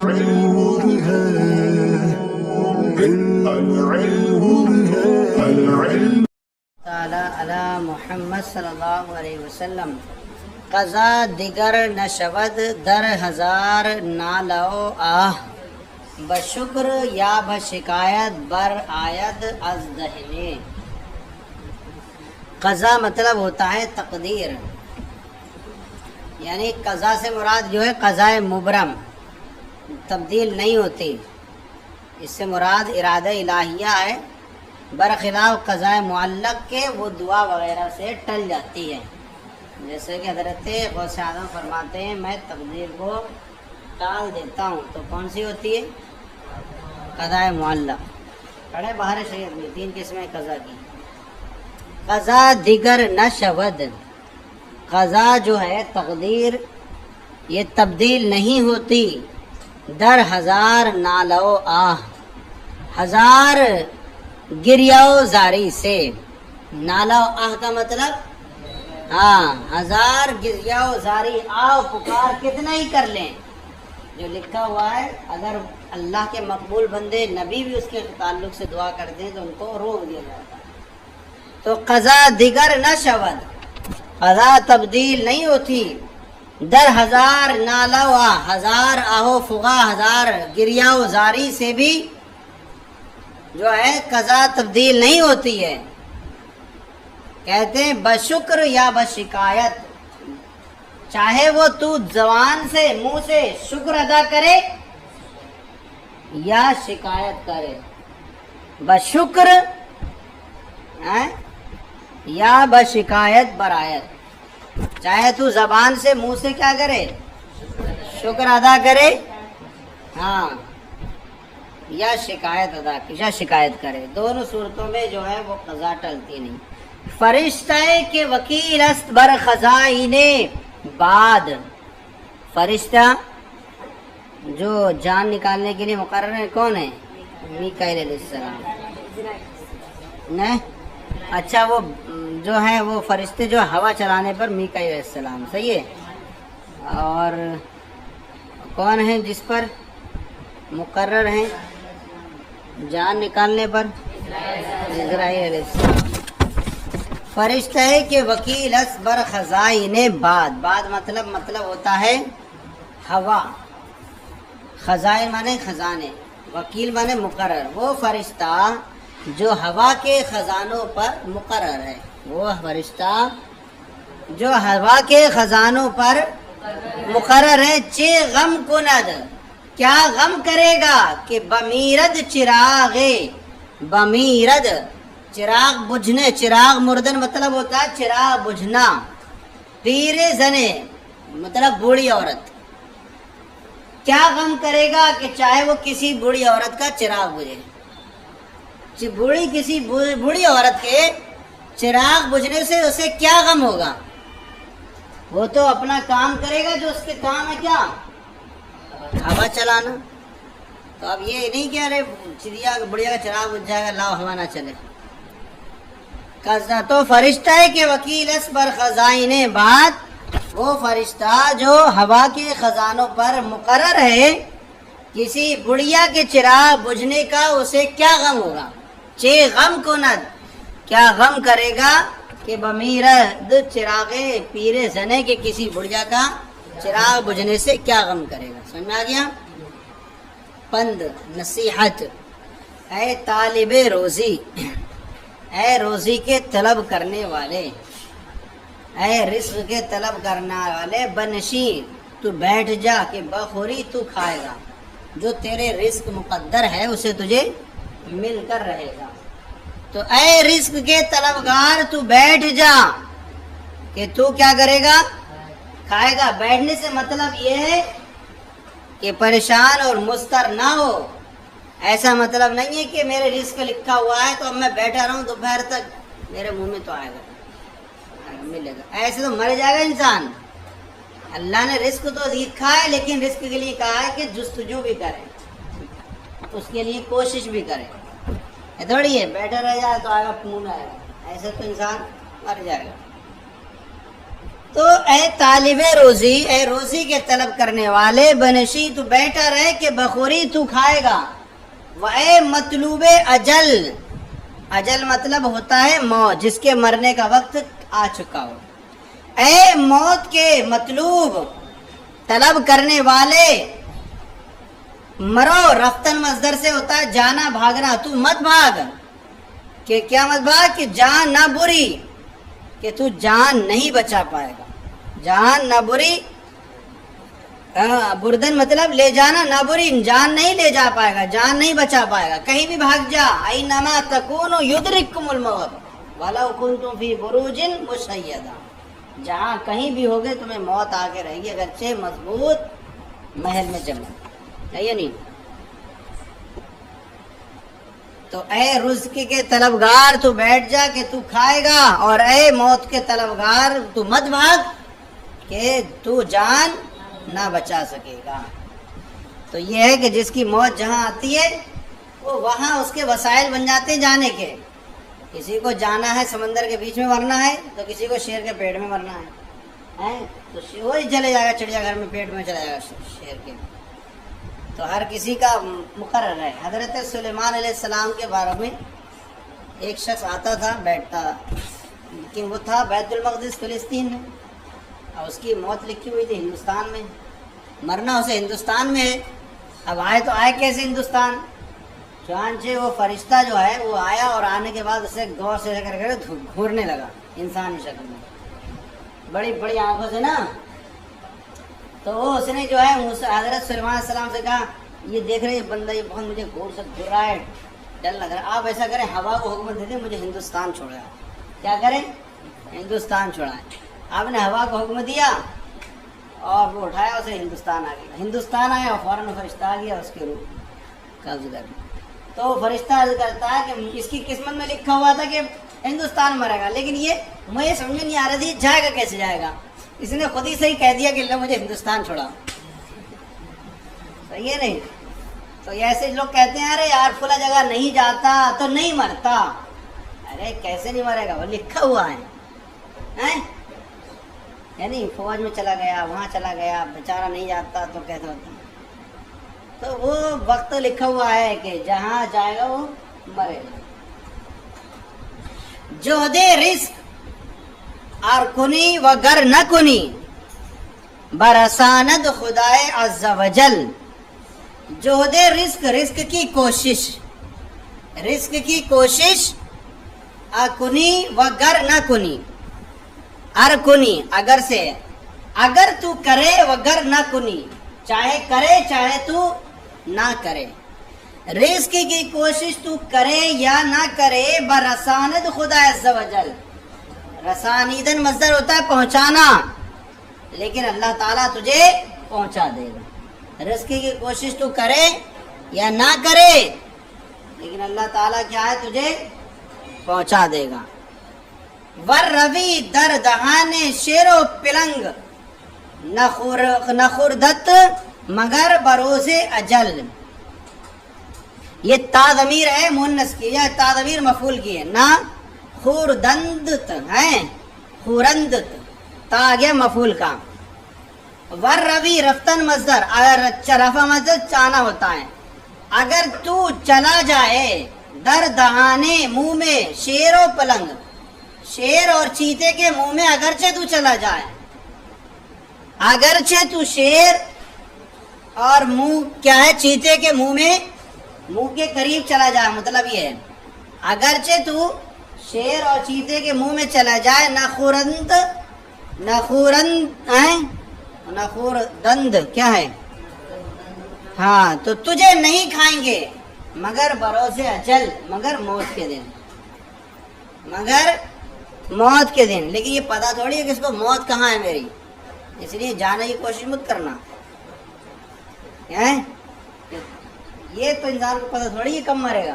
تعالی علی محمد صلی اللہ علیہ وسلم قضا دیگر نشود در ہزار نالو آہ بشکر یا بشکایت بر آید از دہنے۔ قضا مطلب ہوتا ہے تقدیر، یعنی قضا سے مراد جو ہے قضاء مبرم، تبدیل نہیں ہوتی، اس سے مراد ارادہ الہیہ ہے، برخلاف قضاء معلق کے وہ دعا وغیرہ سے ٹل جاتی ہے، جیسے کہ حضرت غوث اعظم فرماتے ہیں میں تقدیر کو ٹال دیتا ہوں، تو کون سی ہوتی ہے؟ قضاء معلق۔ پڑھے باہر شریعت میں 3 قسمیں قضا کی۔ قضا دیگر نہ شود، قضا جو ہے تقدیر یہ تبدیل نہیں ہوتی، در ہزار نالو آہ، ہزار گریاؤ زاری سے۔ نالو آہ کا مطلب ہزار گریاؤ زاری، آؤ پکار کتنا ہی کر لیں، جو لکھا ہوا ہے اگر اللہ کے مقبول بندے نبی بھی اس کے تعلق سے دعا کرتے ہیں تو ان کو روک دیا جاتا ہے۔ تو قضا دیگر نہ شود، قضا تبدیل نہیں ہوتی، در ہزار نالو آہ، ہزار آہو فغا، ہزار گریاؤ زاری سے بھی جو ہے قضا تبدیل نہیں ہوتی ہے۔ کہتے ہیں بشکر یا بشکایت، چاہے وہ تو زبان سے منہ سے شکر ادا کرے یا شکایت کرے، بشکر یا بشکایت برایت، چاہے تو زبان سے منہ سے کیا کرے، شکر ادا کرے، ہاں، یا شکایت ادا یا شکایت کرے، دونوں صورتوں میں جو ہے وہ قضا ٹلتی نہیں۔ فرشتہ کے وکیل است بر خزائن بعد، فرشتہ جو جان نکالنے کے لیے مقرر ہے کون ہے؟ میکائیل علیہ السلام، نہیں؟ اچھا وہ جو ہے وہ فرشتے جو ہوا چلانے پر میکائیل علیہ السلام، صحیح ہے، اور کون ہیں جس پر مقرر ہیں جان نکالنے پر؟ اسرائیل علیہ السلام۔ فرشتہ کے وکیل اس بر خزائن بعد، بعد مطلب ہوتا ہے ہوا، خزائن مانے خزانے، وکیل مانے مقرر، وہ فرشتہ جو ہوا کے خزانوں پر مقرر ہے، وہ فرشتہ جو ہوا کے خزانوں پر مقرر ہے، چے غم کند، کیا غم کرے گا کہ بمیرد چراغ، بمیرد چراغ بجھنے، چراغ مردن مطلب ہوتا ہے چراغ بجھنا، پیر زنے مطلب بوڑھی عورت، کیا غم کرے گا کہ چاہے وہ کسی بوڑھی عورت کا چراغ بجھے، کسی بوڑھی عورت کے چراغ بجھنے سے اسے کیا غم ہوگا، وہ تو اپنا کام کرے گا جو اس کے کام ہے کیا، ہوا چلانا۔ تو اب یہ نہیں کہ ارے بڑھیا کا چراغ بجھ جائے گا لاؤ ہوا نہ چلے۔ تو فرشتہ کے وکیل اس بر خزائن بعد، وہ فرشتہ جو ہوا کے خزانوں پر مقرر ہے، کسی بڑھیا کے چراغ بجھنے کا اسے کیا غم ہوگا، چے غم کند، کیا غم کرے گا کہ بمیرد چراغ پیر زنے کے کسی بڑھیا کا چراغ بجھنے سے کیا غم کرے گا۔ سمجھ میں آ گیا؟ پند نصیحت، اے طالب روزی، اے روزی کے طلب کرنے والے، اے رزق کے طلب کرنے والے، بنشین تو بیٹھ جا کہ بخوری تو کھائے گا، جو تیرے رزق مقدر ہے اسے تجھے مل کر رہے گا۔ تو اے رزق کے طلبگار تو بیٹھ جا کہ تو کیا کرے گا، کھائے گا۔ بیٹھنے سے مطلب یہ ہے کہ پریشان اور مضطر نہ ہو، ایسا مطلب نہیں ہے کہ میرے رزق لکھا ہوا ہے تو اب میں بیٹھا رہوں دوپہر تک میرے منہ میں تو آئے گا ملے گا، ایسے تو مر جائے گا انسان۔ اللہ نے رزق تو لکھا ہے لیکن رزق کے لیے کہا ہے کہ جستجو بھی کرے، اس کے لیے کوشش بھی کرے، تھوڑی ہے بیٹھا رہ جائے تو آئے گا منہ میں آئے گا، ایسے تو انسان مر جائے گا۔ تو اے طالب روزی، اے روزی کے طلب کرنے والے، بنشی تو بیٹھا رہے کہ بخوری تو کھائے گا، و اے مطلوب اجل، اجل مطلب ہوتا ہے موت، جس کے مرنے کا وقت آ چکا ہو، اے موت کے مطلوب طلب کرنے والے، مرو، رفتن مصدر سے ہوتا ہے جانا بھاگنا، تو مت بھاگ، کہ کیا مت بھاگ، کہ جان نہ بری، کہ تو جان نہیں بچا پائے گا، جان نہ بری، بردن مطلب لے جانا، نہ بری جان نہیں لے جا پائے گا، جان نہیں بچا پائے گا، کہیں بھی بھاگ جا، اینما تکونوا یدرککم الموت ولو کنتم فی بروج مشیدہ، جہاں کہیں بھی ہوگے تمہیں موت آ کے رہے گی، اگرچہ مضبوط محل میں جمع ہے یا نہیں۔ تو اے رزق کے طلبگار تو بیٹھ جا کہ تو کھائے گا، اور اے موت کے طلبگار تو مت بھاگ کہ تو جان نہ بچا سکے گا۔ تو یہ ہے کہ جس کی موت جہاں آتی ہے وہ وہاں اس کے وسائل بن جاتے ہیں جانے کے، کسی کو جانا ہے سمندر کے بیچ میں مرنا ہے، تو کسی کو شیر کے پیٹ میں مرنا ہے، تو وہی چلے جائے گا چڑیا گھر میں، پیٹ میں چلا جائے گا شیر کے، تو ہر کسی کا مقرر ہے۔ حضرت سلیمان علیہ السلام کے بارے میں ایک شخص آتا تھا، بیٹھتا تھا، لیکن وہ تھا بیت المقدس فلسطین میں، اور اس کی موت لکھی ہوئی تھی ہندوستان میں، مرنا اسے ہندوستان میں ہے۔ اب آئے تو آئے کیسے ہندوستان؟ چانچہ وہ فرشتہ جو ہے وہ آیا، اور آنے کے بعد اسے غور سے کر کے گھورنے لگا انسانی شکل میں، بڑی بڑی آنکھوں سے نا۔ تو وہ اس نے جو ہے حضرت سلیمان علیہ السلام سے کہا، یہ دیکھ رہے یہ بندہ یہ بہت مجھے گھور رہا ہے، ڈر لگ رہا ہے، آپ ایسا کریں ہوا کو حکم دے دیں مجھے ہندوستان چھوڑا، کیا کریں؟ ہندوستان چھوڑائیں۔ آپ نے ہوا کو حکم دیا اور وہ اٹھایا، اسے ہندوستان آ گیا، ہندوستان آیا اور فوراً فرشتہ آ گیا اس کے روح قبض کر۔ تو فرشتہ عرض کرتا ہے کہ اس کی قسمت میں لکھا ہوا تھا کہ ہندوستان مرے گا، لیکن یہ مجھے سمجھ نہیں آ رہا تھی جائے گا کیسے جائے گا، اس نے خود ہی صحیح کہہ دیا کہ اللہ مجھے ہندوستان چھوڑا، صحیح ہے نہیں؟ تو ایسے لوگ کہتے ہیں ارے یار فلاں جگہ نہیں جاتا تو نہیں مرتا، ارے کیسے نہیں مرے گا، وہ لکھا ہوا ہے، یعنی فوج میں چلا گیا، وہاں چلا گیا، بیچارہ نہیں جاتا تو کیسے ہوتا، تو وہ وقت لکھا ہوا ہے کہ جہاں جائے گا وہ مرے گا۔ جہد رزق اور کنی و گر نہ کنی برساند خدائے عز وجل، جہد رزق، رزق کی کوشش، رزق کی کوشش، کنی و گر نہ کنی، ار کنی اگر سے، اگر تو کرے وگر نہ کنی، چاہے کرے چاہے تو نہ کرے، رزق کی کوشش تو کرے یا نہ کرے، برساند خدا عز وجل، رسانیدن مصدر ہوتا ہے پہنچانا، لیکن اللہ تعالیٰ تجھے پہنچا دے گا، رزق کی کوشش تو کرے یا نہ کرے لیکن اللہ تعالیٰ کیا ہے تجھے پہنچا دے گا۔ ور روی در دہانے شیر و پلنگ، نہ خوردت مگر بروز اجل، یہ تا ضمیر ہے مؤنث کی، یا تا ضمیر مفعول کی ہے، نہ خوردندت ہے، خورندت، تا آ گیا مفعول کا۔ ور روی رفتن مصدر، اگر رفع مصدر چانا ہوتا ہے، اگر تو چلا جائے در دہانے منہ میں، شیر و پلنگ، شیر اور چیتے کے منہ میں اگرچہ تو چلا جائے، اگرچہ تو شیر اور منہ کیا ہے چیتے کے منہ میں، منہ کے قریب چلا جائے، مطلب یہ ہے اگرچہ تو شیر اور چیتے کے منہ میں چلا جائے، نہ خوردند کیا ہے، ہاں، تو تجھے نہیں کھائیں گے مگر بروز اجل، مگر موت کے دن، مگر موت کے دن، لیکن یہ پتہ تھوڑی ہے کہ اس کو موت کہاں ہے میری، اس لیے جانے کی کوشش مت کرنا، یہ تو انسان کو پتہ تھوڑی ہے کم مرے گا۔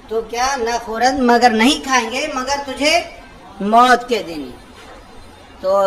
تو کیا نہ خورند مگر نہیں کھائیں گے مگر تجھے موت کے دن، تو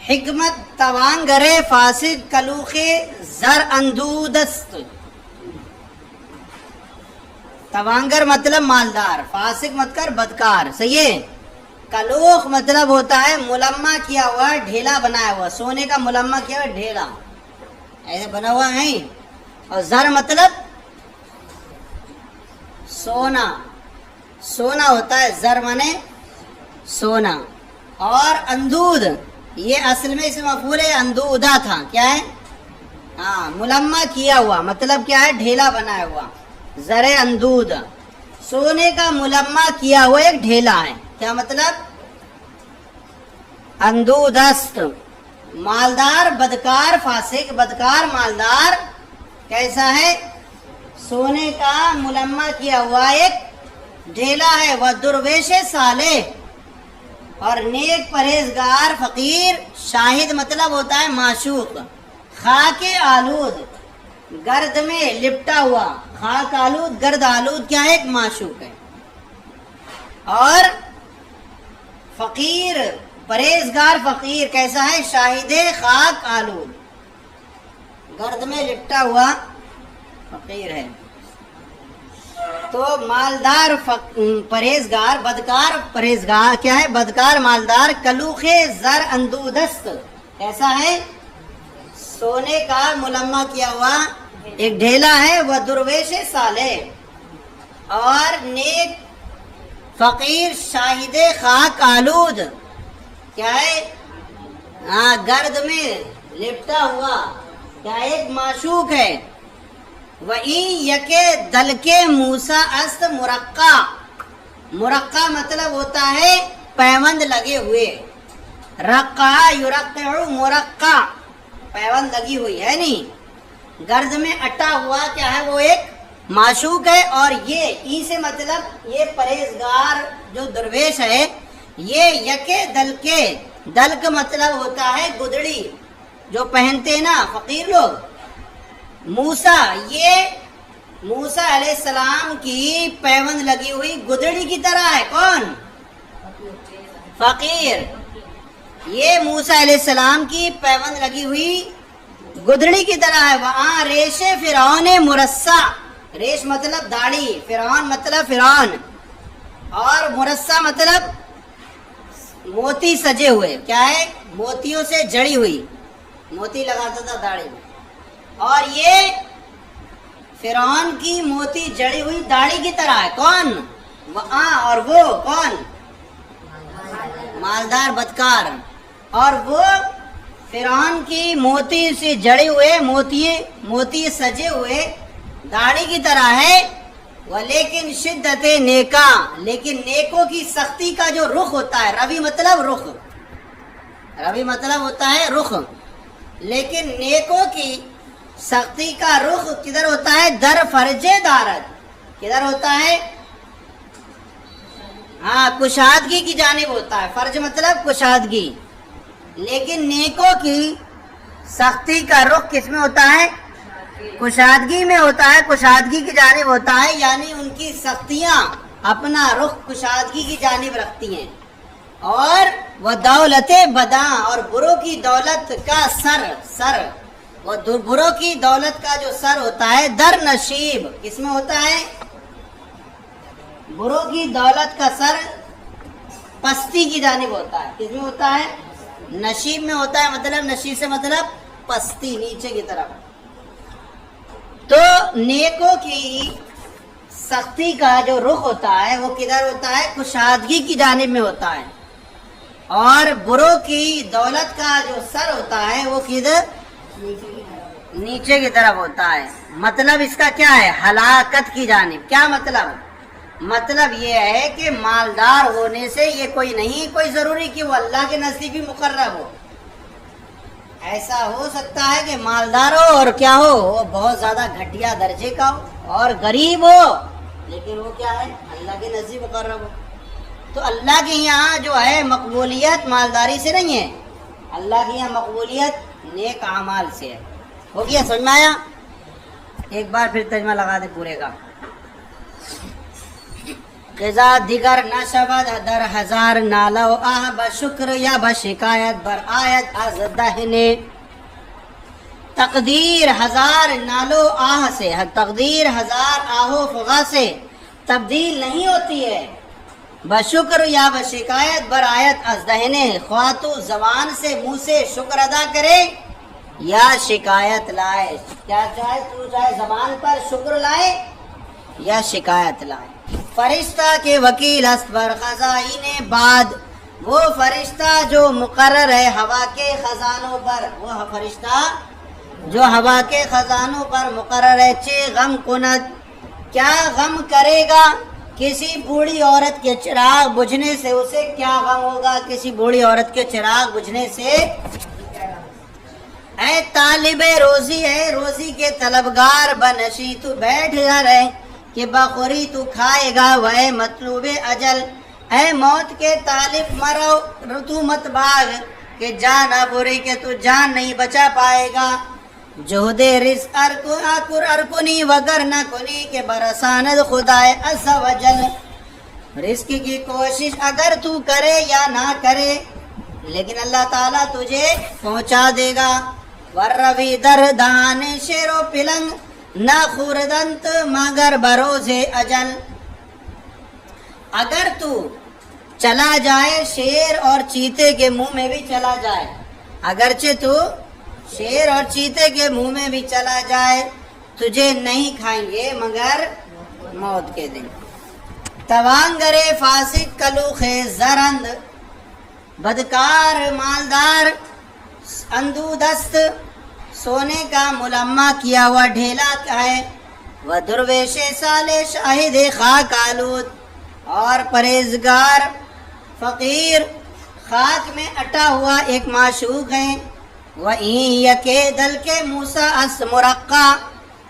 حکمت توانگرے فاسد کلوخ زر اندودست. توانگر مطلب مالدار، فاسق مطلب بدکار، صحیح ہے. کلوخ مطلب ہوتا ہے ملمہ کیا ہوا، ڈھیلا بنایا ہوا، سونے کا ملمہ کیا ہوا ڈھیلا ایسے بنا ہوا ہے. اور زر مطلب سونا، سونا ہوتا ہے زر مانے سونا. اور اندود یہ اصل میں اس مفعول ہے، اندودہ تھا، کیا ہے؟ ہاں ملمہ کیا ہوا مطلب کیا ہے؟ ڈھیلا بنایا ہوا. زر اندود سونے کا ملمہ کیا ہوا ایک ڈھیلا ہے. کیا مطلب؟ اندودست مالدار بدکار فاسق، بدکار مالدار کیسا ہے؟ سونے کا ملمہ کیا ہوا ایک ڈھیلا ہے. وہ درویش صالح اور نیک پرہیزگار فقیر. شاہد مطلب ہوتا ہے معشوق. خاک آلود گرد میں لپٹا ہوا، خاک آلود گرد آلود کیا ہے؟ ایک معشوق ہے. اور فقیر پرہیزگار فقیر کیسا ہے؟ شاہد خاک آلود گرد میں لپٹا ہوا فقیر ہے. تو مالدار پرہیزگار، بدکار پرہیزگار کیا ہے؟ بدکار مالدار. کلوخ زر اندودست کیسا ہے؟ سونے کا ملمہ کیا ہوا ایک ڈھیلا ہے. وہ درویش صالح اور نیک فقیر. شاہد خاک آلود کیا ہے؟ ہاں گرد میں لپٹا ہوا کیا ایک معشوق ہے. وہی یکے دل کے موسا است مرقع. مرقع مطلب ہوتا ہے پیوند لگے ہوئے. رقع یرقع مرقع پیوند لگی ہوئی ہے نہیں. گرد میں اٹا ہوا کیا ہے؟ وہ ایک معشوق ہے. اور یہ ای سے مطلب یہ پرہیزگار جو درویش ہے، یہ یکے دل کے، دل کا مطلب ہوتا ہے گدڑی جو پہنتے نا فقیر لوگ. موسیٰ یہ موسیٰ علیہ السلام کی پیوند لگی ہوئی گدڑی کی طرح ہے. کون؟ فقیر. یہ موسیٰ علیہ السلام کی پیوند لگی ہوئی گدڑی کی طرح ہے. وہاں ریش فرعون مرصع. ریش مطلب داڑھی، فرعون مطلب فرعون، اور مرصع مطلب موتی سجے ہوئے. کیا ہے؟ موتیوں سے جڑی ہوئی، موتی لگاتا تھا داڑھی میں. اور یہ فرعون کی موتی جڑی ہوئی داڑھی کی طرح ہے. کون؟ اور وہ کون؟ مالدار بدکار. اور وہ فرعون کی موتی سے جڑے ہوئے، موتی سجے ہوئے داڑھی کی طرح ہے. لیکن شدت نیکا، لیکن نیکوں کی سختی کا جو رخ ہوتا ہے، روی مطلب رخ، روی مطلب ہوتا ہے رخ. لیکن نیکوں کی سختی کا رخ کدھر ہوتا ہے؟ در فرج دارت. کدھر ہوتا ہے؟ ہاں کشادگی کی جانب ہوتا ہے. فرج مطلب کشادگی. لیکن نیکوں کی سختی کا رخ کس میں ہوتا ہے؟ کشادگی میں ہوتا ہے، کشادگی کی جانب ہوتا ہے. یعنی ان کی سختیاں اپنا رخ کشادگی کی جانب رکھتی ہیں. اور وہ دولت بداں، اور بروں کی دولت کا سر وہ بروں کی دولت کا جو سر ہوتا ہے در نشیب. کس میں ہوتا ہے؟ بروں کی دولت کا سر پستی کی جانب ہوتا ہے. کس میں ہوتا ہے؟ نشیب میں ہوتا ہے. مطلب نشیب سے مطلب پستی، نیچے کی طرف. تو نیکوں کی سختی کا جو رخ ہوتا ہے وہ کدھر ہوتا ہے؟ کشادگی کی جانب میں ہوتا ہے. اور بروں کی دولت کا جو سر ہوتا ہے وہ کدھر؟ نیچے کی طرف ہوتا ہے. مطلب اس کا کیا ہے؟ ہلاکت کی جانب. کیا مطلب؟ مطلب یہ ہے کہ مالدار ہونے سے یہ کوئی نہیں، کوئی ضروری کہ وہ اللہ کے نزدیک بھی مقرب ہو. ایسا ہو سکتا ہے کہ مالدار ہو اور کیا ہو؟ وہ بہت زیادہ گھٹیا درجے کا ہو اور غریب ہو، لیکن وہ کیا ہے؟ اللہ کے نزدیک مقرب ہو. تو اللہ کے یہاں جو ہے مقبولیت مالداری سے نہیں ہے، اللہ کے یہاں مقبولیت نیک اعمال سے ہے. ہو گیا؟ سمجھ میں آیا؟ ایک بار پھر ترجمہ لگا دے پورے کا. قضا دیگر نشود در ہزار نالو آہ بشکر یا بشکایت بر آیت از دہنے. تقدیر ہزار نالو آہ سے، تقدیر ہزار آہو فغا سے تبدیل نہیں ہوتی ہے. بشکر یا بشکایت بر آیت از دہنے، خواہ تو زبان سے منہ سے شکر ادا کرے یا شکایت لائے. کیا چاہے تو، چاہے زبان پر شکر لائے یا شکایت لائے. فرشتہ کے وکیل است بر خزائن بعد، وہ فرشتہ جو مقرر ہے ہوا کے خزانوں پر، وہ فرشتہ جو ہوا کے خزانوں پر مقرر ہے. چے غم کند، کیا غم کرے گا کسی بوڑھی عورت کے چراغ بجھنے سے، اسے کیا غم ہوگا کسی بوڑھی عورت کے چراغ بجھنے سے. اے طالب روزی، ہے روزی کے طلبگار بنشی، تو بیٹھ جا رہے کہ بخوری تو کھائے گا. وہ مطلوب اجل، اے موت کے طالب مرو تو مت بھاگ کہ جان بری کہ تو جان نہیں بچا پائے گا. جہد رزق ارکنی وگر نہ کنی کہ برساند خدائے عز و جل. رزق کی کوشش اگر تو کرے یا نہ کرے لیکن اللہ تعالیٰ تجھے پہنچا دے گا. ورروی در دان شیر و پلنگ نہ خوردنت مگر بروز اجل. اگر تو چلا جائے شیر اور چیتے کے منہ میں بھی چلا جائے، اگرچہ تو شیر اور چیتے کے منہ میں بھی چلا جائے تجھے نہیں کھائیں گے مگر موت کے دن. توانگرے فاسق کلوخ زرند، بدکار مالدار اندودست، سونے کا ملمع کیا ہوا ڈھیلا ہے. وہ درویش سال شاہد خاک آلود، اور پرہیزگار فقیر خاک میں اٹا ہوا ایک معشوق ہے. وَإِن یکے دل کے موسیٰ اس مرقع،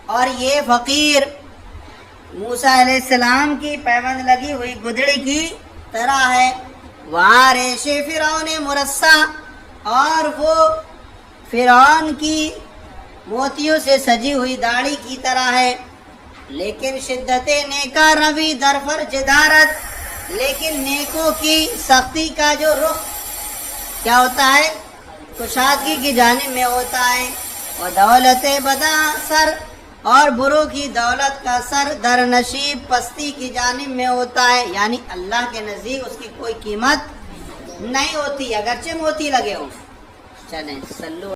اور یہ فقیر موسیٰ علیہ السلام کی پیوند لگی ہوئی گدڑی کی طرح ہے. وہاں ریش فرعون مرصع، اور وہ فرعون کی موتیوں سے سجی ہوئی داڑھی کی طرح ہے. لیکن شدت نیکا روی درفر جدارت، لیکن نیکوں کی سختی کا جو رخ کیا ہوتا ہے، کشادگی کی جانب میں ہوتا ہے. اور دولت بدا سر، اور بروں کی دولت کا سر در نشیب پستی کی جانب میں ہوتا ہے. یعنی اللہ کے نزدیک اس کی کوئی قیمت نہیں ہوتی اگرچہ موتی لگے ہوں. چلیں سلو